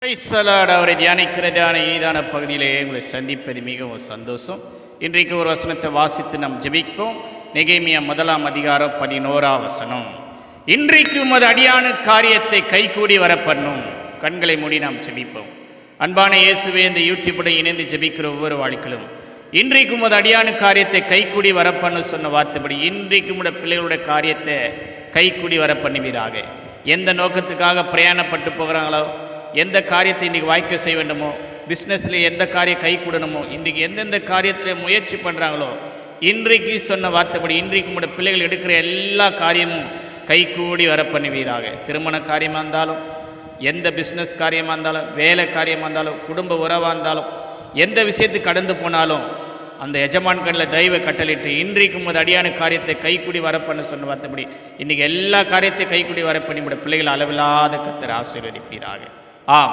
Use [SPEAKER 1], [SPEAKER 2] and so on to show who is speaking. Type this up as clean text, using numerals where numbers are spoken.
[SPEAKER 1] அவரை தியானிக்கிறதான இனிதான பகுதியிலே உங்களை சந்திப்பது மிகவும் சந்தோஷம். இன்றைக்கு ஒரு வசனத்தை வாசித்து நாம் ஜெபிப்போம். நெகேமியா 1 அதிகாரம் 11 வசனம். இன்றைக்கு உமது அடியான காரியத்தை கைகூடி வரப்பண்ணும். கண்களை மூடி நாம் ஜெபிப்போம். அன்பான இயேசுவே, இந்த யூடியூபுடன் இணைந்து ஜெபிக்கிற ஒவ்வொரு வாழ்க்கையிலும் இன்றைக்கு உமது அடியான காரியத்தை கைகூடி வரப்பண்ணு சொன்ன வார்த்தைப்படி இன்றைக்கு உடைய பிள்ளைகளுடைய காரியத்தை கைகூடி வரப்பண்ணுவீராக. எந்த நோக்கத்துக்காக பிரயாணப்பட்டு போகிறாங்களோ, எந்த காரியத்தை இன்றைக்கி வாய்க்க செய்ய வேண்டுமோ, பிஸ்னஸில் எந்த காரியம் கை கூடணுமோ, இன்றைக்கி எந்தெந்த காரியத்தில் முயற்சி பண்ணுறாங்களோ, இன்றைக்கு சொன்ன வார்த்தைப்படி இன்றைக்கு உங்களுடைய பிள்ளைகள் எடுக்கிற எல்லா காரியமும் கைகூடி வர பண்ணுவீராக. திருமண காரியமாக இருந்தாலும், எந்த பிஸ்னஸ் காரியமாக இருந்தாலும், வேலை காரியமாக இருந்தாலும், குடும்ப உறவாக இருந்தாலும், எந்த விஷயத்துக்கு கடந்து போனாலும் அந்த எஜமான்களில் தெய்வ கட்டளிட்டு இன்றைக்கு உமது அடியான காரியத்தை கைக்கூடி வரப்பண்ணு சொன்ன வார்த்தைப்படி இன்றைக்கி எல்லா காரியத்தையும் கைக்கூடி வரப்பண்ணி உடைய பிள்ளைகள் அளவில்லாத கர்த்தர் ஆசீர்வதிப்பீராக. ஆம்.